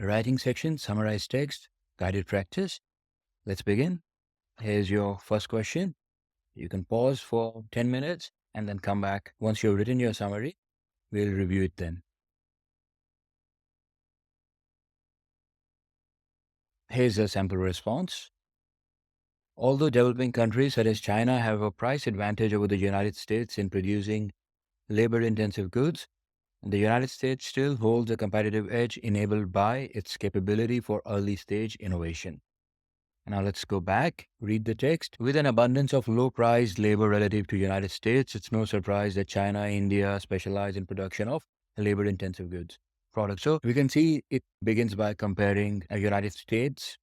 Writing section, summarize text, guided practice. Let's begin. Here's your first question. You can pause for 10 minutes and then come back. Once you've written your summary, we'll review it then. Here's a sample response. Although developing countries such as China have a price advantage over the United States in producing labor-intensive goods, the United States still holds a competitive edge enabled by its capability for early-stage innovation. Now let's go back, read the text. With an abundance of low-priced labor relative to United States, it's no surprise that China and India specialize in production of labor-intensive goods products. So we can see it begins by comparing the United States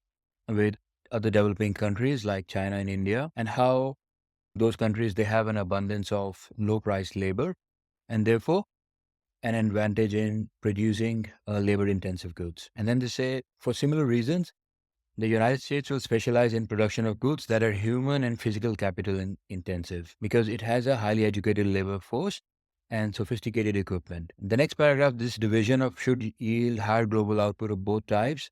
with other developing countries like China and India, and how those countries, they have an abundance of low-priced labor and therefore an advantage in producing labor-intensive goods. And then they say, for similar reasons, the United States will specialize in production of goods that are human and physical capital intensive because it has a highly educated labor force and sophisticated equipment. The next paragraph, this division of should yield higher global output of both types.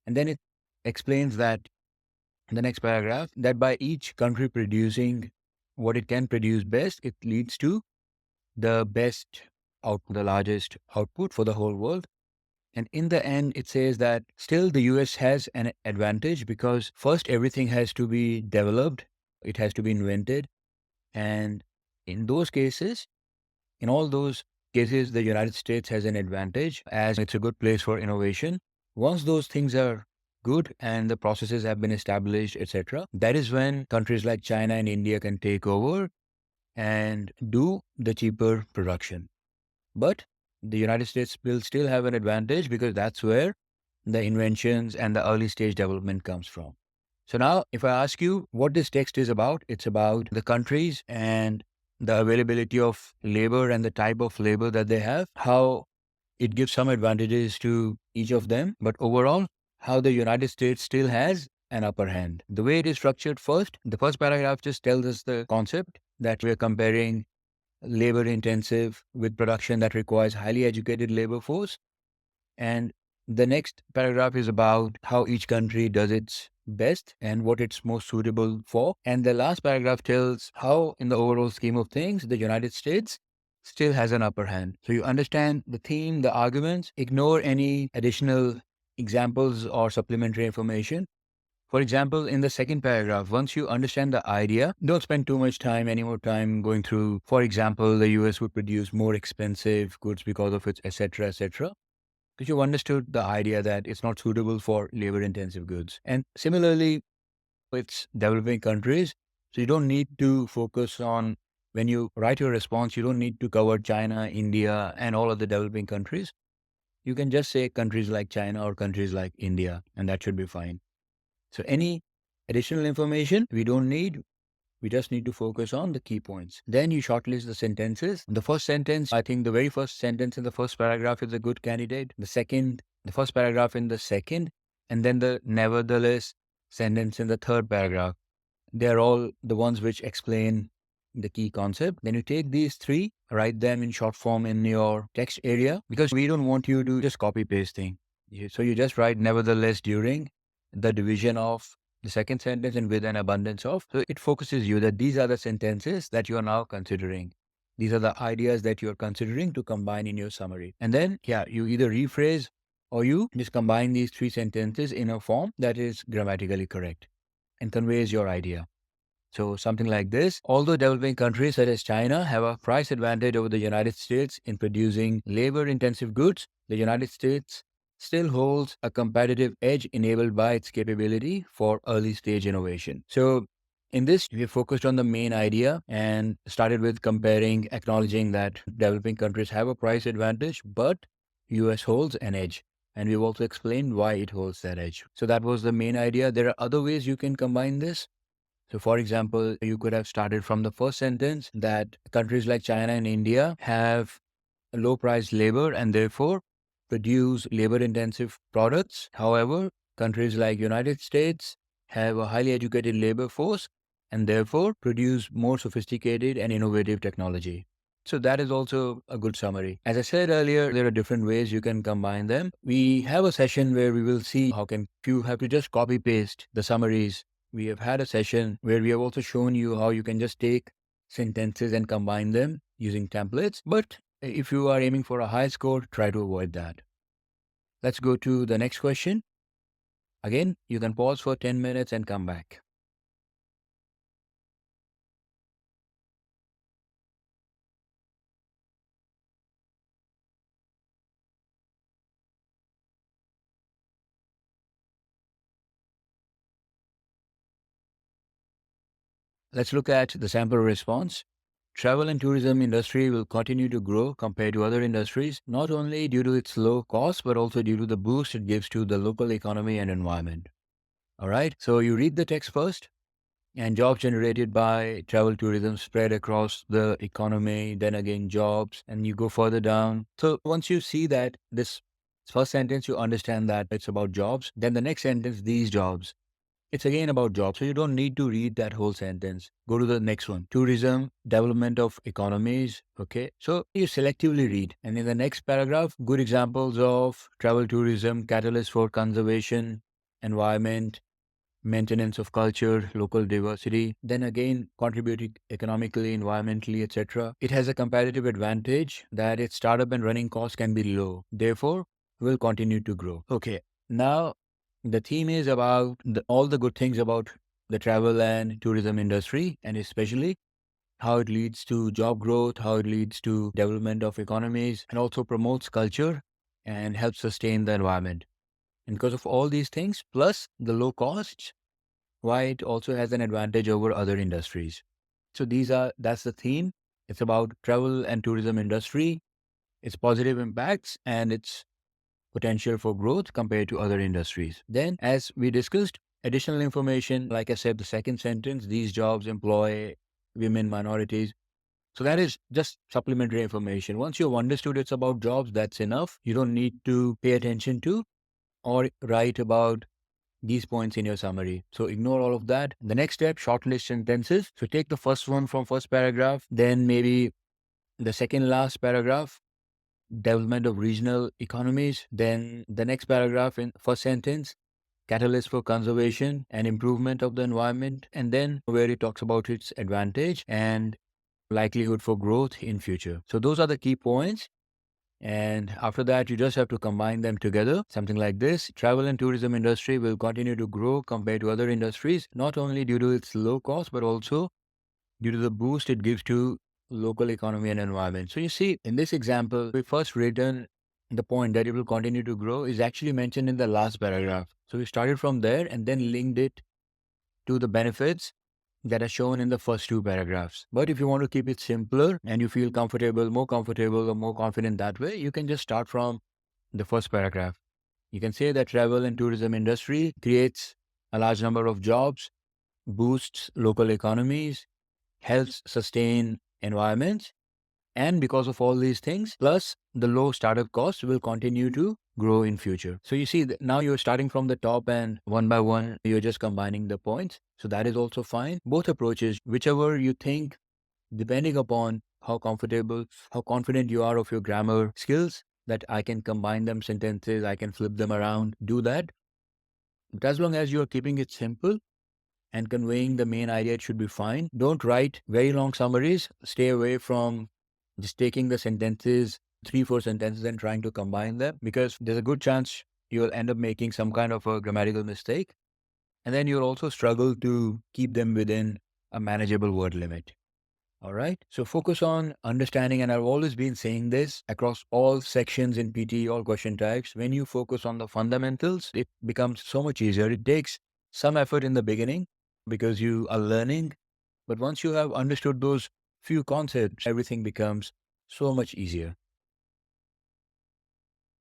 And then it explains that in the next paragraph, that by each country producing what it can produce best, it leads to the best output, the largest output for the whole world. And in the end, it says that still the US has an advantage because first everything has to be developed, it has to be invented. And in those cases, in all those cases, the United States has an advantage as it's a good place for innovation. Once those things are good and the processes have been established, etc., that is when countries like China and India can take over and do the cheaper production. But the United States will still have an advantage because that's where the inventions and the early stage development comes from. So now, if I ask you what this text is about, it's about the countries and the availability of labor and the type of labor that they have, how it gives some advantages to each of them, but overall, how the United States still has an upper hand. The way it is structured first, the first paragraph just tells us the concept that we're comparing labor intensive with production that requires highly educated labor force. And the next paragraph is about how each country does its best and what it's most suitable for. And the last paragraph tells how, in the overall scheme of things, the United States still has an upper hand. So you understand the theme, the arguments, ignore any additional examples or supplementary information. For example, in the second paragraph, once you understand the idea, don't spend too much time, any more time going through, for example, the US would produce more expensive goods because of its, etc., etc. Because you've understood the idea that it's not suitable for labor-intensive goods. And similarly, it's developing countries. So you don't need to focus on, when you write your response, you don't need to cover China, India, and all of the developing countries. You can just say countries like China or countries like India, and that should be fine. So any additional information we don't need. We just need to focus on the key points. Then you shortlist the sentences. The first sentence, I think the very first sentence in the first paragraph is a good candidate. The first paragraph in the second, and then the nevertheless sentence in the third paragraph. They're all the ones which explain the key concept. Then you take these three, write them in short form in your text area, because we don't want you to just copy paste thing. So you just write nevertheless during the division of the second sentence and with an abundance of. So it focuses you that these are the sentences that you are now considering. These are the ideas that you're considering to combine in your summary. And then, you either rephrase or you just combine these three sentences in a form that is grammatically correct and conveys your idea. So something like this: although developing countries such as China have a price advantage over the United States in producing labor-intensive goods, the United States still holds a competitive edge enabled by its capability for early-stage innovation. So in this, we focused on the main idea and started with comparing, acknowledging that developing countries have a price advantage, but US holds an edge. And we've also explained why it holds that edge. So that was the main idea. There are other ways you can combine this. So for example, you could have started from the first sentence that countries like China and India have low priced labor and therefore produce labor intensive products. However, countries like United States have a highly educated labor force and therefore produce more sophisticated and innovative technology. So that is also a good summary. As I said earlier, there are different ways you can combine them. We have a session where we will see how can you have to just copy paste the summaries. We have had a session where we have also shown you how you can just take sentences and combine them using templates. But if you are aiming for a high score, try to avoid that. Let's go to the next question. Again, you can pause for 10 minutes and come back. Let's look at the sample response. Travel and tourism industry will continue to grow compared to other industries, not only due to its low cost, but also due to the boost it gives to the local economy and environment. All right. So you read the text first, and jobs generated by travel tourism spread across the economy, then again jobs, and you go further down. So once you see that this first sentence, you understand that it's about jobs, then the next sentence, these jobs. It's again about jobs. So you don't need to read that whole sentence. Go to the next one. Tourism, development of economies. Okay. So you selectively read. And in the next paragraph, good examples of travel tourism, catalyst for conservation, environment, maintenance of culture, local diversity, then again contributing economically, environmentally, etc. It has a competitive advantage that its startup and running costs can be low. Therefore, will continue to grow. Okay. Now the theme is about all the good things about the travel and tourism industry, and especially how it leads to job growth, how it leads to development of economies, and also promotes culture and helps sustain the environment. And because of all these things, plus the low costs, why it also has an advantage over other industries. So that's the theme. It's about travel and tourism industry, its positive impacts, and its potential for growth compared to other industries. Then, as we discussed, additional information, like I said, the second sentence, these jobs employ women, minorities. So that is just supplementary information. Once you've understood it's about jobs, that's enough. You don't need to pay attention to or write about these points in your summary. So ignore all of that. The next step, shortlist sentences. So take the first one from first paragraph, then maybe the second last paragraph, development of regional economies. Then the next paragraph in first sentence, catalyst for conservation and improvement of the environment. And then where it talks about its advantage and likelihood for growth in future. So those are the key points. And after that, you just have to combine them together. Something like this. Travel and tourism industry will continue to grow compared to other industries, not only due to its low cost, but also due to the boost it gives to local economy and environment. So you see, in this example, we first written the point that it will continue to grow is actually mentioned in the last paragraph. So we started from there and then linked it to the benefits that are shown in the first two paragraphs. But if you want to keep it simpler and you feel comfortable or more confident that way, you can just start from the first paragraph. You can say that travel and tourism industry creates a large number of jobs, boosts local economies, helps sustain environments, and because of all these things, plus the low startup costs will continue to grow in future. So you see that now you're starting from the top and one by one, you're just combining the points. So that is also fine. Both approaches, whichever you think, depending upon how confident you are of your grammar skills, that I can combine them sentences, I can flip them around, do that. But as long as you're keeping it simple and conveying the main idea, it should be fine. Don't write very long summaries. Stay away from just taking the sentences, 3, 4 sentences and trying to combine them, because there's a good chance you'll end up making some kind of a grammatical mistake. And then you'll also struggle to keep them within a manageable word limit. All right. So focus on understanding. And I've always been saying this across all sections in PTE, all question types. When you focus on the fundamentals, it becomes so much easier. It takes some effort in the beginning because you are learning. But once you have understood those few concepts, everything becomes so much easier.